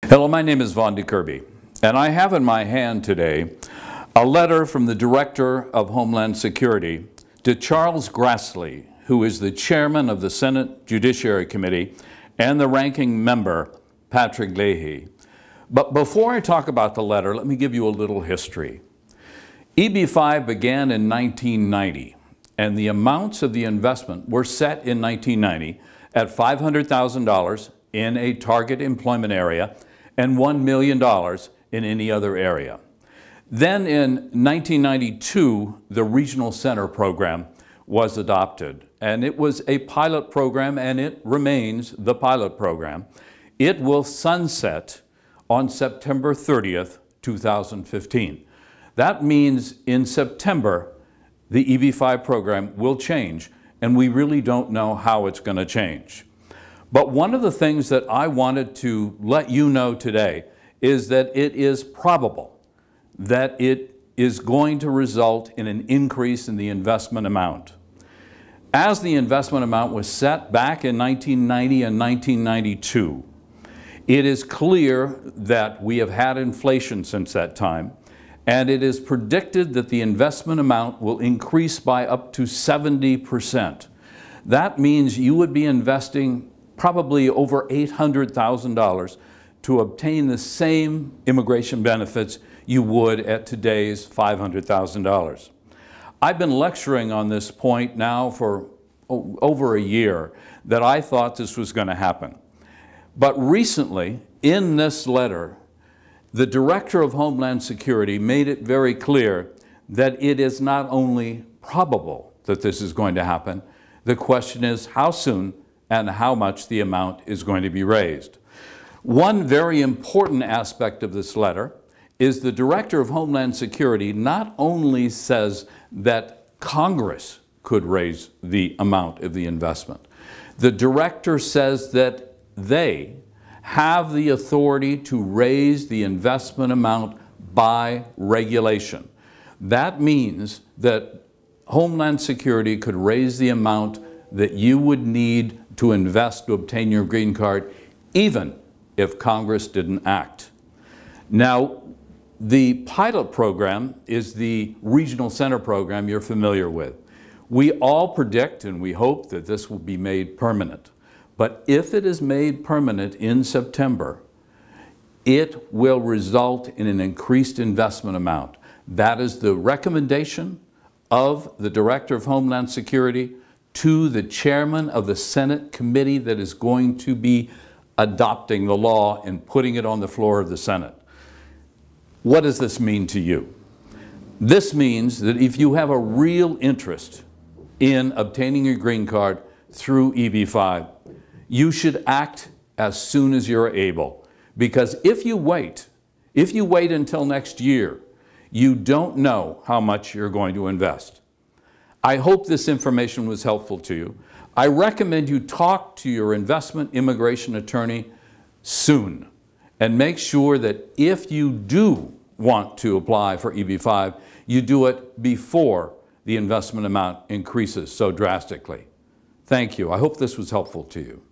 Hello, my name is Vaughn D. Kirby, and I have in my hand today a letter from the Director of Homeland Security to Charles Grassley, who is the chairman of the Senate Judiciary Committee and the ranking member, Patrick Leahy. But before I talk about the letter, let me give you a little history. EB-5 began in 1990, and the amounts of the investment were set in 1990 at $500,000 in a target employment area and $1 million in any other area. Then in 1992, the Regional Center Program was adopted, and it was a pilot program, and it remains the pilot program. It will sunset on September 30th, 2015. That means in September, the EB-5 program will change, and we really don't know how it's going to change. But one of the things that I wanted to let you know today is that it is probable that it is going to result in an increase in the investment amount. As the investment amount was set back in 1990 and 1992, it is clear that we have had inflation since that time, and it is predicted that the investment amount will increase by up to 70%. That means you would be investing probably over $800,000 to obtain the same immigration benefits you would at today's $500,000. I've been lecturing on this point now for over a year that I thought this was going to happen. But recently, in this letter, the Director of Homeland Security made it very clear that it is not only probable that this is going to happen, the question is how soon and how much the amount is going to be raised. One very important aspect of this letter is the Director of Homeland Security not only says that Congress could raise the amount of the investment. The Director says that they have the authority to raise the investment amount by regulation. That means that Homeland Security could raise the amount that you would need to invest to obtain your green card, even if Congress didn't act. Now, the pilot program is the Regional Center Program you're familiar with. We all predict and we hope that this will be made permanent. But if it is made permanent in September, it will result in an increased investment amount. That is the recommendation of the Director of Homeland Security to the chairman of the Senate committee that is going to be adopting the law and putting it on the floor of the Senate. What does this mean to you? This means that if you have a real interest in obtaining your green card through EB-5, you should act as soon as you're able. Because if you wait until next year, you don't know how much you're going to invest. I hope this information was helpful to you. I recommend you talk to your investment immigration attorney soon and make sure that if you do want to apply for EB-5, you do it before the investment amount increases so drastically. Thank you. I hope this was helpful to you.